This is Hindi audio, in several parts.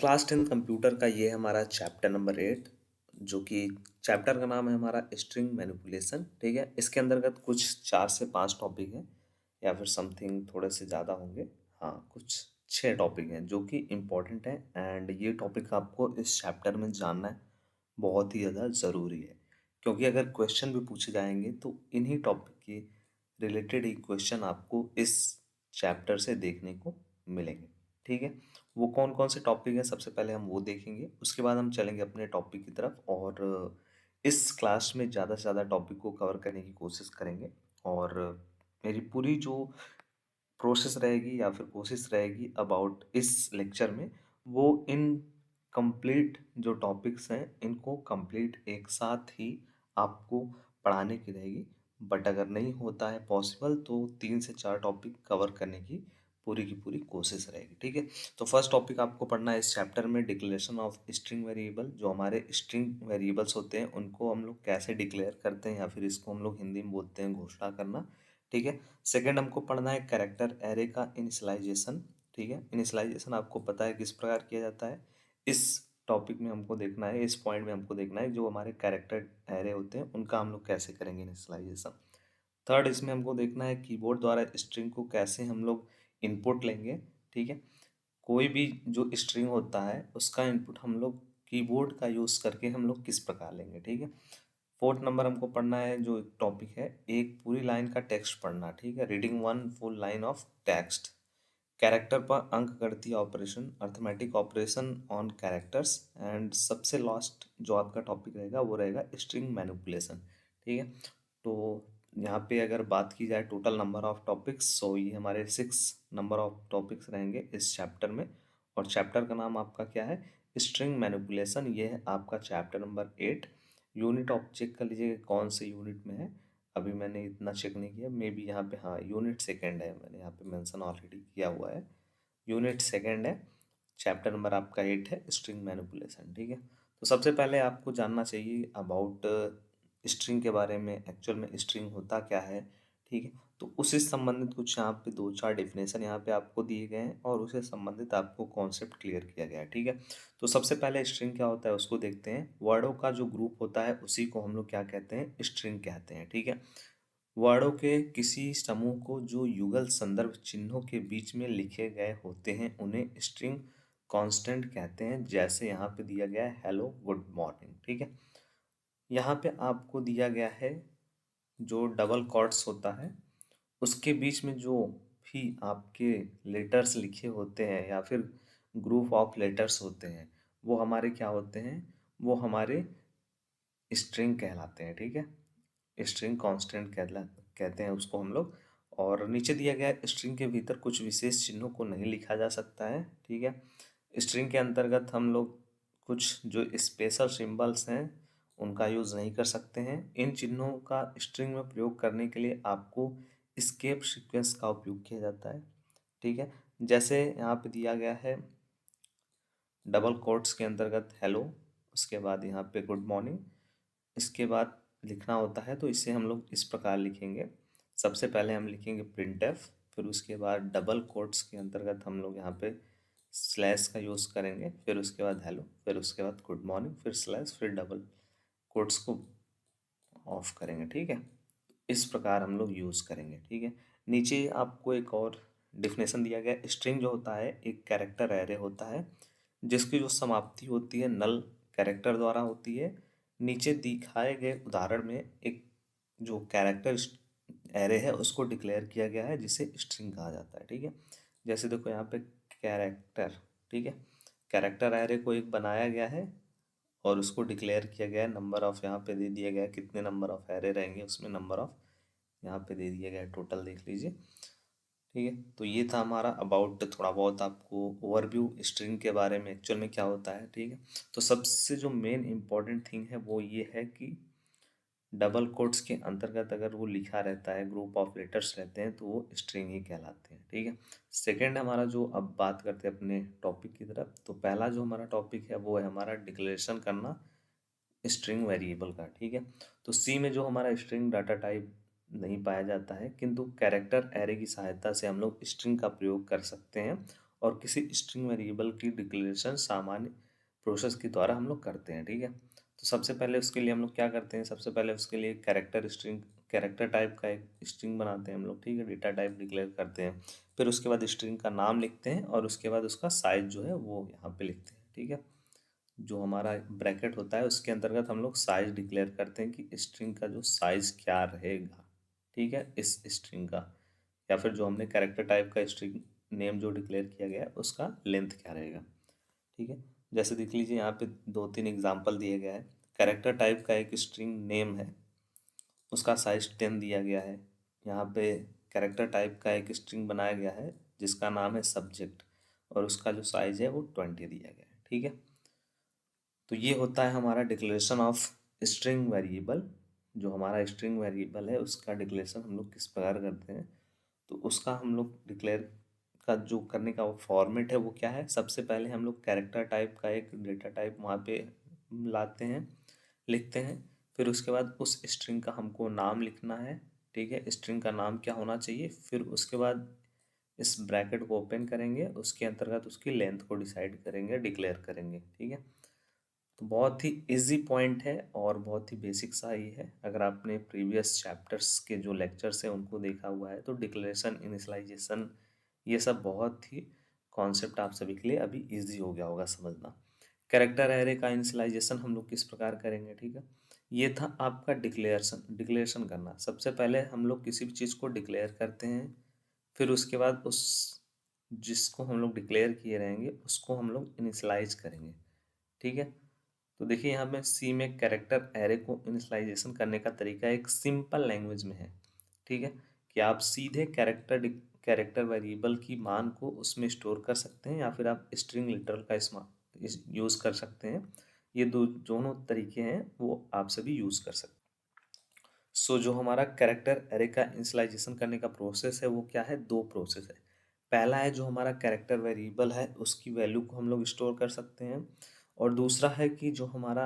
क्लास 10 कंप्यूटर का ये हमारा चैप्टर नंबर 8 जो कि चैप्टर का नाम है हमारा स्ट्रिंग मैनिपुलेशन। ठीक है, इसके अंतर्गत कुछ 4 से 5 टॉपिक हैं या फिर समथिंग थोड़े से ज़्यादा होंगे। हाँ, कुछ 6 टॉपिक हैं जो कि इम्पोर्टेंट हैं एंड ये टॉपिक आपको इस चैप्टर में जानना है, बहुत ही ज़्यादा ज़रूरी है। क्योंकि अगर क्वेश्चन भी पूछे जाएंगे तो इन्हीं टॉपिक के रिलेटेड ही क्वेश्चन आपको इस चैप्टर से देखने को मिलेंगे। ठीक है, वो कौन कौन से टॉपिक हैं सबसे पहले हम वो देखेंगे, उसके बाद हम चलेंगे अपने टॉपिक की तरफ और इस क्लास में ज़्यादा से ज़्यादा टॉपिक को कवर करने की कोशिश करेंगे। और मेरी पूरी जो प्रोसेस रहेगी या फिर कोशिश रहेगी अबाउट इस लेक्चर में, वो इन कंप्लीट जो टॉपिक्स हैं इनको कंप्लीट एक साथ ही आपको पढ़ाने की रहेगी। बट अगर नहीं होता है पॉसिबल तो 3 से 4 टॉपिक कवर करने की पूरी कोशिश रहेगी। ठीक है, तो फर्स्ट टॉपिक आपको पढ़ना है इस चैप्टर में डिक्लेरेशन ऑफ स्ट्रिंग वेरिएबल। जो हमारे स्ट्रिंग वेरिएबल्स होते हैं उनको हम लोग कैसे डिक्लेयर करते हैं या फिर इसको हम लोग हिंदी में बोलते हैं घोषणा करना। ठीक है, सेकंड हमको पढ़ना है कैरेक्टर एरे का इनिशियलाइजेशन। ठीक है, इनिशियलाइजेशन आपको पता है किस प्रकार किया जाता है। इस टॉपिक में हमको देखना है, इस पॉइंट में हमको देखना है जो हमारे कैरेक्टर एरे होते हैं उनका हम लोग कैसे करेंगे इनिशियलाइजेशन। थर्ड, इसमें हमको देखना है कीबोर्ड द्वारा स्ट्रिंग को कैसे हम लोग इनपुट लेंगे। ठीक है, कोई भी जो स्ट्रिंग होता है उसका इनपुट हम लोग कीबोर्ड का यूज़ करके हम लोग किस प्रकार लेंगे। ठीक है, फोर्थ नंबर हमको पढ़ना है जो टॉपिक है एक पूरी लाइन का टेक्स्ट पढ़ना। ठीक है, reading one full line of text. Character पर अंक गणितीय operation, arithmetic operation on characters and सबसे लास्ट जो आपका टॉपिक रहेगा वो रहेगा स्ट्रिंग मैनिपुलेशन। ठीक है, तो यहाँ पे अगर बात की जाए टोटल नंबर ऑफ टॉपिक्स, सो ये हमारे 6 नंबर ऑफ टॉपिक्स रहेंगे इस चैप्टर में। और चैप्टर का नाम आपका क्या है, स्ट्रिंग मैनिपुलेशन। ये है आपका chapter number 8। Unit of check कर लीजिएगा कौन से यूनिट में है, अभी मैंने इतना चेक नहीं किया, मे बी यहाँ पे हाँ यूनिट सेकेंड है, मैंने यहाँ पे मेंशन ऑलरेडी किया हुआ है, यूनिट सेकेंड है। चैप्टर नंबर आपका 8 है स्ट्रिंग मैनिपुलेशन। ठीक है, तो सबसे पहले आपको जानना चाहिए अबाउट स्ट्रिंग के बारे में, एक्चुअल में स्ट्रिंग होता क्या है। ठीक है, तो उससे संबंधित कुछ यहाँ पे 2-4 डेफिनेशन यहाँ पे आपको दिए गए हैं और उससे संबंधित आपको कॉन्सेप्ट क्लियर किया गया है। ठीक है, तो सबसे पहले स्ट्रिंग क्या होता है उसको देखते हैं। वर्डों का जो ग्रुप होता है उसी को हम लोग क्या कहते हैं, स्ट्रिंग कहते हैं। ठीक है, वर्डों के किसी समूह को जो युगल संदर्भ चिन्हों के बीच में लिखे गए होते हैं उन्हें स्ट्रिंग कांस्टेंट कहते हैं। जैसे यहाँ पे दिया गया है हेलो गुड मॉर्निंग। ठीक है, यहाँ पे आपको दिया गया है जो डबल कॉट्स होता है उसके बीच में जो भी आपके लेटर्स लिखे होते हैं या फिर ग्रुप ऑफ लेटर्स होते हैं वो हमारे क्या होते हैं, वो हमारे स्ट्रिंग कहलाते हैं। ठीक है, स्ट्रिंग कांस्टेंट कहते हैं उसको हम लोग। और नीचे दिया गया है स्ट्रिंग के भीतर कुछ विशेष चिन्हों को नहीं लिखा जा सकता है। ठीक है, स्ट्रिंग के अंतर्गत हम लोग कुछ जो स्पेशल सिंबल्स हैं उनका यूज़ नहीं कर सकते हैं। इन चिन्हों का स्ट्रिंग में प्रयोग करने के लिए आपको एस्केप सीक्वेंस का उपयोग किया जाता है। ठीक है, जैसे यहाँ पे दिया गया है डबल कोट्स के अंतर्गत हेलो, उसके बाद यहाँ पे गुड मॉर्निंग, इसके बाद लिखना होता है तो इसे हम लोग इस प्रकार लिखेंगे। सबसे पहले हम लिखेंगे प्रिंटफ, फिर उसके बाद डबल कोट्स के अंतर्गत हम लोग यहाँ पे स्लैश का यूज़ करेंगे, फिर उसके बाद हेलो, फिर उसके बाद गुड मॉर्निंग, फिर स्लैश, फिर डबल कोट्स को ऑफ करेंगे। ठीक है, इस प्रकार हम लोग यूज़ करेंगे। ठीक है, नीचे आपको एक और डिफिनेशन दिया गया है। स्ट्रिंग जो होता है एक कैरेक्टर एरे होता है जिसकी जो समाप्ति होती है नल कैरेक्टर द्वारा होती है। नीचे दिखाए गए उदाहरण में एक जो कैरेक्टर एरे है उसको डिक्लेयर किया गया है जिसे स्ट्रिंग कहा जाता है। ठीक है, जैसे देखो यहाँ पे कैरेक्टर, ठीक है, कैरेक्टर एरे को एक बनाया गया है और उसको डिक्लेयर किया गया है। नंबर ऑफ यहाँ पे दे दिया गया है कितने नंबर ऑफ एरे रहेंगे उसमें, नंबर ऑफ यहाँ पे दे दिया गया है, टोटल देख लीजिए। ठीक है, तो ये था हमारा अबाउट, थोड़ा बहुत आपको ओवरव्यू स्ट्रिंग के बारे में एक्चुअल में क्या होता है। ठीक है, तो सबसे जो मेन इम्पॉर्टेंट थिंग है वो ये है कि डबल कोट्स के अंतर्गत अगर वो लिखा रहता है, ग्रुप ऑफ लेटर्स रहते हैं तो वो स्ट्रिंग ही कहलाते हैं। ठीक है, सेकंड हमारा जो अब बात करते हैं अपने टॉपिक की तरफ, तो पहला जो हमारा टॉपिक है वो है हमारा डिक्लेरेशन करना स्ट्रिंग वेरिएबल का। ठीक है, तो सी में जो हमारा स्ट्रिंग डाटा टाइप नहीं पाया जाता है किंतु कैरेक्टर एरे की सहायता से हम लोग स्ट्रिंग का प्रयोग कर सकते हैं और किसी स्ट्रिंग वेरिएबल की डिक्लेरेशन सामान्य प्रोसेस के द्वारा हम लोग करते हैं। ठीक है, तो सबसे पहले उसके लिए हम लोग क्या करते हैं, सबसे पहले उसके लिए कैरेक्टर टाइप का एक स्ट्रिंग बनाते हैं हम लोग। ठीक है, डेटा टाइप डिक्लेयर करते हैं, फिर उसके बाद स्ट्रिंग का नाम लिखते हैं और उसके बाद उसका साइज जो है वो यहाँ पे लिखते हैं। ठीक है, जो हमारा ब्रैकेट होता है उसके अंतर्गत हम लोग साइज डिक्लेयर करते हैं कि स्ट्रिंग का जो साइज क्या रहेगा। ठीक है, इस स्ट्रिंग का, या फिर जो हमने कैरेक्टर टाइप का स्ट्रिंग नेम जो डिक्लेयर किया गया है उसका लेंथ क्या रहेगा। ठीक है, जैसे देख लीजिए यहाँ पे 2-3 एग्जांपल दिए गया है। कैरेक्टर टाइप का एक स्ट्रिंग नेम है, उसका साइज 10 दिया गया है। यहाँ पे कैरेक्टर टाइप का एक स्ट्रिंग बनाया गया है जिसका नाम है सब्जेक्ट, और उसका जो साइज है वो 20 दिया गया है। ठीक है, तो ये होता है हमारा डिक्लेरेशन ऑफ स्ट्रिंग वेरिएबल। जो हमारा स्ट्रिंग वेरिएबल है उसका डिक्लेरेशन हम लोग किस प्रकार करते हैं, तो उसका हम लोग डिक्लेयर का जो करने का फॉर्मेट है वो क्या है। सबसे पहले हम लोग कैरेक्टर टाइप का एक डेटा टाइप वहाँ पे लाते हैं, लिखते हैं, फिर उसके बाद उस स्ट्रिंग का हमको नाम लिखना है। ठीक है, स्ट्रिंग का नाम क्या होना चाहिए, फिर उसके बाद इस ब्रैकेट को ओपन करेंगे, उसके अंतर्गत उसकी लेंथ को डिसाइड करेंगे, डिक्लेयर करेंगे। ठीक है, तो बहुत ही इजी पॉइंट है और बहुत ही बेसिक सा ही है। अगर आपने प्रीवियस चैप्टर्स के जो लेक्चर्स हैं उनको देखा हुआ है तो डिक्लेरेशन, इनिशियलाइजेशन, ये सब बहुत ही कॉन्सेप्ट आप सभी के लिए अभी इजी हो गया होगा समझना। कैरेक्टर एरे का इनिशियलाइजेशन हम लोग किस प्रकार करेंगे। ठीक है, ये था आपका डिक्लेरेशन करना। सबसे पहले हम लोग किसी भी चीज़ को डिक्लेयर करते हैं, फिर उसके बाद उस जिसको हम लोग डिक्लेयर किए रहेंगे उसको हम लोग इनिशियलाइज करेंगे। ठीक है, तो देखिए यहाँ पे सी में कैरेक्टर एरे को इनिशियलाइजेशन करने का तरीका एक सिंपल लैंग्वेज में है। ठीक है, कि आप सीधे कैरेक्टर वेरिएबल की मान को उसमें स्टोर कर सकते हैं, या फिर आप स्ट्रिंग लिटरल का यूज़ कर सकते हैं। ये दो दोनों तरीके हैं वो आप सभी यूज़ कर सकते हैं। सो जो हमारा कैरेक्टर एरे का इनिशियलाइजेशन करने का प्रोसेस है वो क्या है, दो प्रोसेस है। पहला है जो हमारा कैरेक्टर वेरिएबल है उसकी वैल्यू को हम लोग स्टोर कर सकते हैं, और दूसरा है कि जो हमारा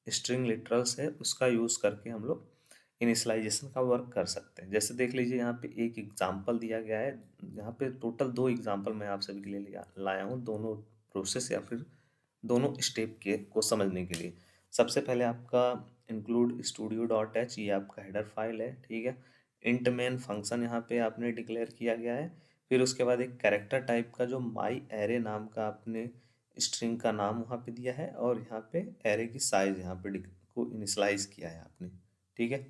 स्ट्रिंग लिटरल्स है उसका यूज़ करके हम लोग इनिशियलाइजेशन का वर्क कर सकते हैं। जैसे देख लीजिए यहाँ पे एक एग्जांपल दिया गया है, यहाँ पे टोटल 2 एग्जांपल मैं आप सभी के लिए लाया हूँ, दोनों प्रोसेस या फिर दोनों स्टेप के को समझने के लिए। सबसे पहले आपका इंक्लूड स्टूडियो डॉट एच, ये आपका हेडर फाइल है। ठीक है, इंट मेन फंक्शन यहाँ पे आपने डिक्लेयर किया गया है। फिर उसके बाद एक कैरेक्टर टाइप का जो माई एरे नाम का आपने स्ट्रिंग का नाम वहाँ पे दिया है, और यहाँ पे एरे की साइज यहाँ पे को इनिशलाइज किया है आपने। ठीक है,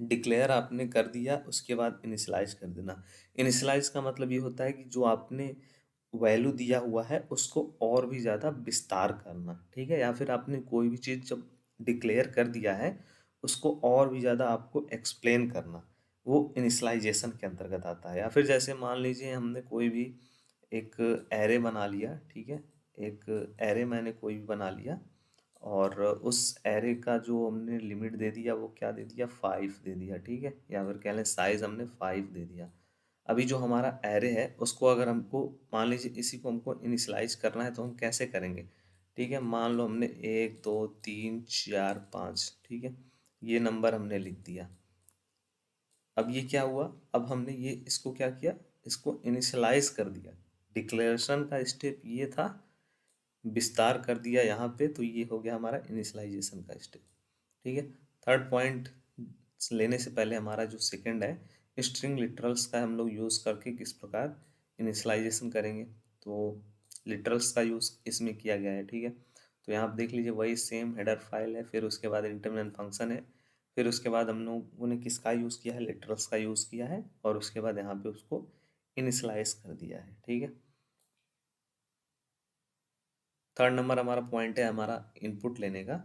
डिक्लेयर आपने कर दिया, उसके बाद इनिशलाइज कर देना। इनिशलाइज का मतलब ये होता है कि जो आपने वैल्यू दिया हुआ है उसको और भी ज़्यादा विस्तार करना। ठीक है, या फिर आपने कोई भी चीज़ जब डिक्लेयर कर दिया है उसको और भी ज़्यादा आपको एक्सप्लेन करना, वो इनिशलाइजेशन के अंतर्गत आता है। या फिर जैसे मान लीजिए हमने कोई भी एक एरे बना लिया। ठीक है, एक एरे मैंने कोई भी बना लिया, और उस एरे का जो हमने लिमिट दे दिया वो क्या दे दिया, 5 दे दिया। ठीक है, या फिर कह लें साइज हमने 5 दे दिया। अभी जो हमारा एरे है उसको अगर हमको मान लीजिए इसी को हमको इनिशियलाइज करना है तो हम कैसे करेंगे। ठीक है, मान लो हमने 1 2 3 4 5, ठीक है, ये नंबर हमने लिख दिया। अब ये क्या हुआ, अब हमने ये इसको क्या किया, इसको इनिशियलाइज कर दिया। डिक्लेरेशन का स्टेप ये था, विस्तार कर दिया यहाँ पे, तो ये हो गया हमारा इनिशियलाइजेशन का स्टेप। ठीक है, थर्ड पॉइंट लेने से पहले हमारा जो सेकंड है स्ट्रिंग लिटरल्स का हम लोग यूज़ करके किस प्रकार इनिशियलाइजेशन करेंगे। तो लिटरल्स का यूज़ इसमें किया गया है। ठीक है, तो यहाँ आप देख लीजिए वही सेम हेडर फाइल है, फिर उसके बाद इंटरनल फंक्शन है, फिर उसके बाद हम लोगों ने किसका यूज़ किया है, लिटरल्स का यूज़ किया है, और उसके बाद यहाँ पे उसको इनिशियलाइज कर दिया है। ठीक है, थर्ड नंबर हमारा पॉइंट है हमारा इनपुट लेने का,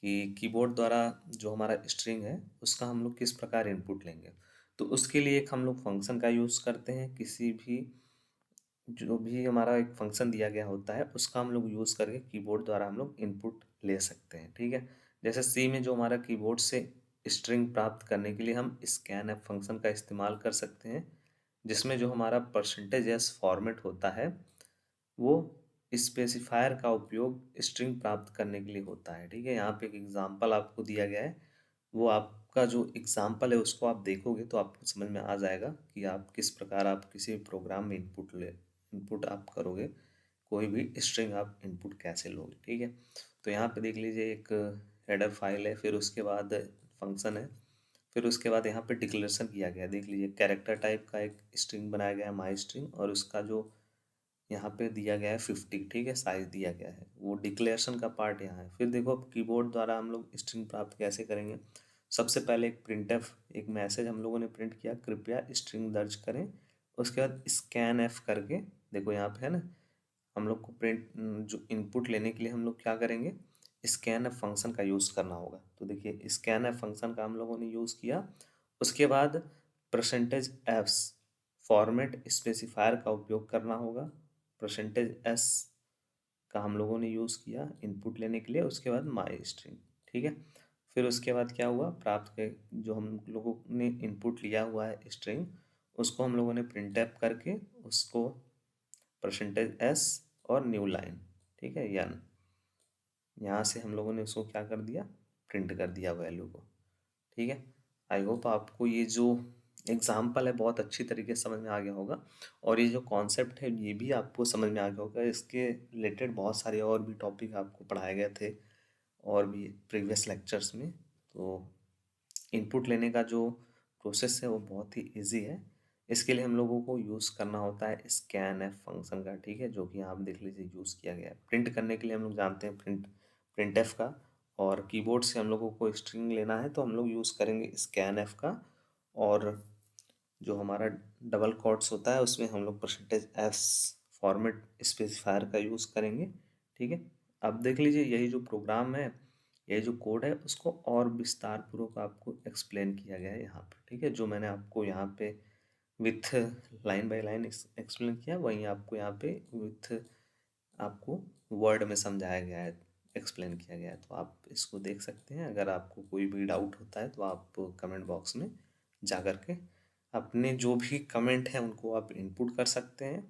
कि कीबोर्ड द्वारा जो हमारा स्ट्रिंग है उसका हम लोग किस प्रकार इनपुट लेंगे। तो उसके लिए एक हम लोग फंक्शन का यूज़ करते हैं। किसी भी जो भी हमारा एक फंक्शन दिया गया होता है उसका हम लोग यूज़ करके कीबोर्ड द्वारा हम लोग इनपुट ले सकते हैं। ठीक है, जैसे सी में जो हमारा कीबोर्ड से स्ट्रिंग प्राप्त करने के लिए हम स्कैन एफ फंक्शन का इस्तेमाल कर सकते हैं, जिसमें जो हमारा परसेंटेज एस फॉर्मेट होता है वो स्पेसिफायर का उपयोग स्ट्रिंग प्राप्त करने के लिए होता है। ठीक है, यहाँ पे एक एग्जांपल आपको दिया गया है, वो आपका जो एग्जांपल है उसको आप देखोगे तो आपको समझ में आ जाएगा कि आप किस प्रकार आप किसी प्रोग्राम में इनपुट ले इनपुट आप करोगे, कोई भी स्ट्रिंग आप इनपुट कैसे लोगे, ठीक है। तो यहाँ पे देख लीजिए एक हेडर फाइल है, फिर उसके बाद फंक्शन है, फिर उसके बाद यहाँ पे डिक्लेरेशन किया गया है। देख लीजिए कैरेक्टर टाइप का एक स्ट्रिंग बनाया गया है माई स्ट्रिंग, और उसका जो यहाँ पे दिया गया है 50, ठीक है, साइज दिया गया है, वो डिक्लेरेशन का पार्ट यहाँ है। फिर देखो अब कीबोर्ड द्वारा हम लोग स्ट्रिंग प्राप्त कैसे करेंगे। सबसे पहले एक प्रिंटफ एक मैसेज हम लोगों ने प्रिंट किया, कृपया स्ट्रिंग दर्ज करें। उसके बाद स्कैन एफ करके, देखो यहाँ पे है ना, हम लोग को प्रिंट जो इनपुट लेने के लिए हम लोग क्या करेंगे, स्कैन एफ फंक्शन का यूज़ करना होगा। तो देखिए स्कैन एफ फंक्शन का हम लोगों ने यूज़ किया। उसके बाद परसेंटेज एफ्स फॉर्मेट स्पेसिफायर का उपयोग करना होगा। परसेंटेज एस का हम लोगों ने यूज़ किया इनपुट लेने के लिए। उसके बाद माई स्ट्रिंग, ठीक है। फिर उसके बाद क्या हुआ, प्राप्त के जो हम लोगों ने इनपुट लिया हुआ है स्ट्रिंग, उसको हम लोगों ने प्रिंट एप करके उसको परसेंटेज एस और न्यू लाइन, ठीक है, यन, यहाँ से हम लोगों ने उसको क्या कर दिया, प्रिंट कर दिया वैल्यू को, ठीक है। आई होप आपको ये जो एग्जाम्पल है बहुत अच्छी तरीके से समझ में आ गया होगा, और ये जो कॉन्सेप्ट है ये भी आपको समझ में आ गया होगा। इसके रिलेटेड बहुत सारे और भी टॉपिक आपको पढ़ाए गए थे और भी प्रीवियस लेक्चर्स में। तो इनपुट लेने का जो प्रोसेस है वो बहुत ही इजी है। इसके लिए हम लोगों को यूज़ करना होता है स्कैन एफ फंक्शन का, ठीक है, जो कि यहाँ आप देख लीजिए यूज़ किया गया है। प्रिंट करने के लिए हम लोग जानते हैं प्रिंट एफ का, और कीबोर्ड से हम लोगों को स्ट्रिंग लेना है तो हम लोग यूज़ करेंगे स्कैन एफ का, और जो हमारा डबल कोट्स होता है उसमें हम लोग परसेंटेज एस फॉर्मेट स्पेसिफायर का यूज़ करेंगे, ठीक है। अब देख लीजिए यही जो प्रोग्राम है, यही जो कोड है, उसको और विस्तार पूर्वक आपको एक्सप्लेन किया गया है यहाँ पे, ठीक है। जो मैंने आपको यहाँ पे with line by line explain किया, वहीं आपको यहाँ पे विथ आपको वर्ड में समझाया गया है, एक्सप्लेन किया गया है। तो आप इसको देख सकते हैं। अगर आपको कोई भी डाउट होता है तो आप कमेंट बॉक्स में जा कर के अपने जो भी कमेंट हैं उनको आप इनपुट कर सकते हैं,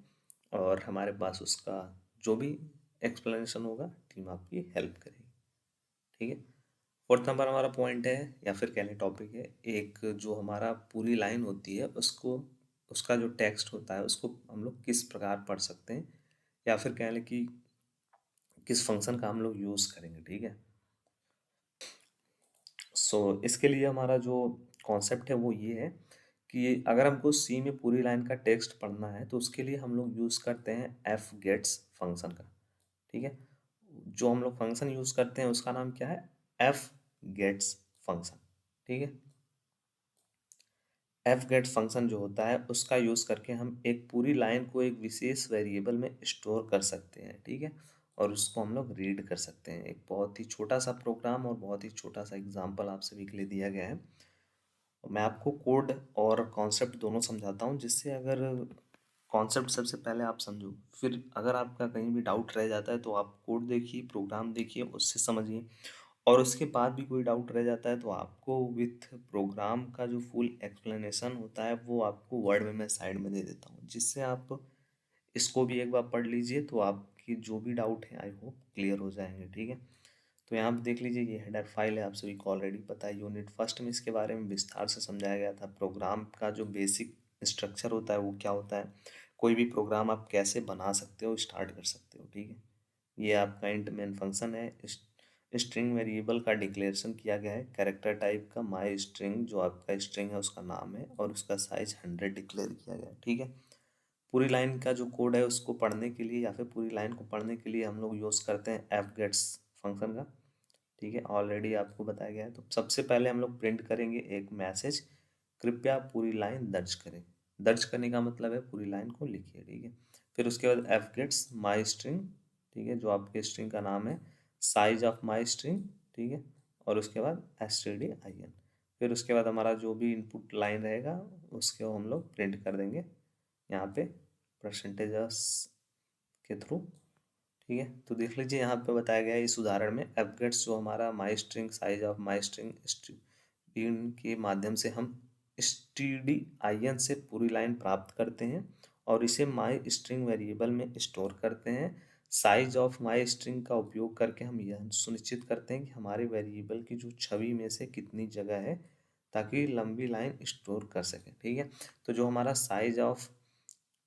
और हमारे पास उसका जो भी एक्सप्लेनेशन होगा टीम आपकी हेल्प करेगी, ठीक है। फोर्थ नंबर हमारा पॉइंट है, या फिर कहने टॉपिक है, एक जो हमारा पूरी लाइन होती है उसको, उसका जो टेक्स्ट होता है उसको हम लोग किस प्रकार पढ़ सकते हैं, या फिर कह लें कि किस फंक्शन का हम लोग यूज़ करेंगे, ठीक है। इसके लिए हमारा जो कॉन्सेप्ट है वो ये है कि अगर हमको सी में पूरी लाइन का टेक्स्ट पढ़ना है तो उसके लिए हम लोग यूज़ करते हैं एफ गेट्स फंक्शन का, ठीक है। जो हम लोग फंक्शन यूज़ करते हैं उसका नाम क्या है, एफ गेट्स फंक्शन, ठीक है। एफ गेट फंक्शन जो होता है उसका यूज़ करके हम एक पूरी लाइन को एक विशेष वेरिएबल में स्टोर कर सकते हैं, ठीक है, और उसको हम लोग रीड कर सकते हैं। एक बहुत ही छोटा सा प्रोग्राम और बहुत ही छोटा सा एग्जांपल आप सभी के लिए दिया गया है। मैं आपको कोड और कॉन्सेप्ट दोनों समझाता हूँ, जिससे अगर कॉन्सेप्ट सबसे पहले आप समझो, फिर अगर आपका कहीं भी डाउट रह जाता है तो आप कोड देखिए, प्रोग्राम देखिए, उससे समझिए, और उसके बाद भी कोई डाउट रह जाता है तो आपको विथ प्रोग्राम का जो फुल एक्सप्लेनेशन होता है वो आपको वर्ड में मैं साइड में दे देता हूँ, जिससे आप इसको भी एक बार पढ़ लीजिए तो आपकी जो भी डाउट है आई होप क्लियर हो जाएंगे, ठीक है। तो यहाँ पे देख लीजिए ये हेडर फाइल है, आप सभी को ऑलरेडी पता है। यूनिट फर्स्ट में इसके बारे में विस्तार से समझाया गया था। प्रोग्राम का जो बेसिक स्ट्रक्चर होता है वो क्या होता है, कोई भी प्रोग्राम आप कैसे बना सकते हो, स्टार्ट कर सकते हो, ठीक है। ये आपका इंट मेन फंक्शन है। स्ट्रिंग वेरिएबल का डिक्लेरेशन किया गया है, कैरेक्टर टाइप का माई स्ट्रिंग जो आपका स्ट्रिंग है उसका नाम है, और उसका साइज 100 डिक्लेयर किया गया है, ठीक है। पूरी लाइन का जो कोड है उसको पढ़ने के लिए, या फिर पूरी लाइन को पढ़ने के लिए हम लोग यूज़ करते हैं एफ गेट्स फंक्शन का, ठीक है, ऑलरेडी आपको बताया गया है। तो सबसे पहले हम लोग प्रिंट करेंगे एक मैसेज, कृपया पूरी लाइन दर्ज करें। दर्ज करने का मतलब है पूरी लाइन को लिखिए, ठीक है। फिर उसके बाद एफ गेट्स माई स्ट्रिंग, ठीक है, जो आपके स्ट्रिंग का नाम है, साइज ऑफ माई स्ट्रिंग, ठीक है, और उसके बाद stdin। फिर उसके बाद हमारा जो भी इनपुट लाइन रहेगा उसके हम लोग प्रिंट कर देंगे यहाँ पे परसेंटेज के थ्रू, ठीक है। तो देख लीजिए यहाँ पे बताया गया है इस उदाहरण में एफ गेट्स जो हमारा माई string size of my string string के माध्यम से हम stdin से पूरी लाइन प्राप्त करते हैं और इसे माई स्ट्रिंग वेरिएबल में स्टोर करते हैं। साइज ऑफ माई स्ट्रिंग का उपयोग करके हम यह सुनिश्चित करते हैं कि हमारे वेरिएबल की जो छवि में से कितनी जगह है ताकि लंबी लाइन स्टोर कर सके, ठीक है। तो जो हमारा साइज ऑफ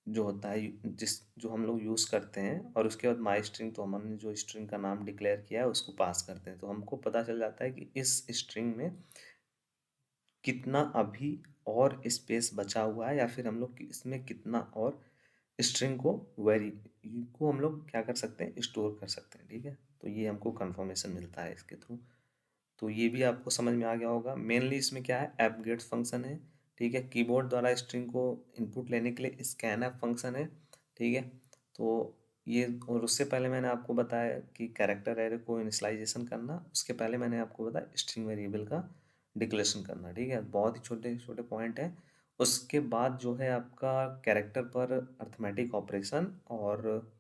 जो होता है जो हम लोग यूज़ करते हैं, और उसके बाद माई स्ट्रिंग, तो हमने जो स्ट्रिंग का नाम डिक्लेयर किया है उसको पास करते हैं, तो हमको पता चल जाता है कि इस स्ट्रिंग में कितना अभी और स्पेस बचा हुआ है, या फिर हम लोग इसमें कितना और स्ट्रिंग को हम लोग क्या कर सकते हैं, स्टोर कर सकते हैं। ठीक है, तो ये हमको कंफर्मेशन मिलता है इसके थ्रू। तो ये भी आपको समझ में आ गया होगा। मेनली इसमें क्या है, ऐप गेट फंक्शन है। ठीक है, कीबोर्ड द्वारा स्ट्रिंग को इनपुट लेने के लिए स्कैन ऐप फंक्शन है। ठीक है, तो ये, और उससे पहले मैंने आपको बताया कि कैरेक्टर एरे को इनिशियलाइजेशन करना, उसके पहले मैंने आपको बताया स्ट्रिंग वेरिएबल का डिक्लेरेशन करना। ठीक है, बहुत ही छोटे छोटे पॉइंट हैं। उसके बाद जो है आपका कैरेक्टर पर अर्थमेटिक ऑपरेशन और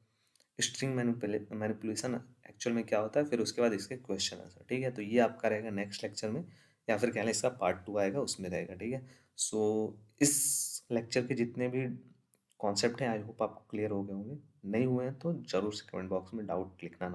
स्ट्रिंग मैनिपुलेशन एक्चुअल में क्या होता है, फिर उसके बाद इसके क्वेश्चन आंसर। ठीक है, तो ये आपका रहेगा नेक्स्ट लेक्चर में, या फिर कह लें इसका पार्ट 2 आएगा, उसमें रहेगा। ठीक है, सो इस लेक्चर के जितने भी कॉन्सेप्ट हैं, आई होप आपको क्लियर हो गए होंगे। नहीं हुए हैं तो जरूर से कमेंट बॉक्स में डाउट लिखना ना।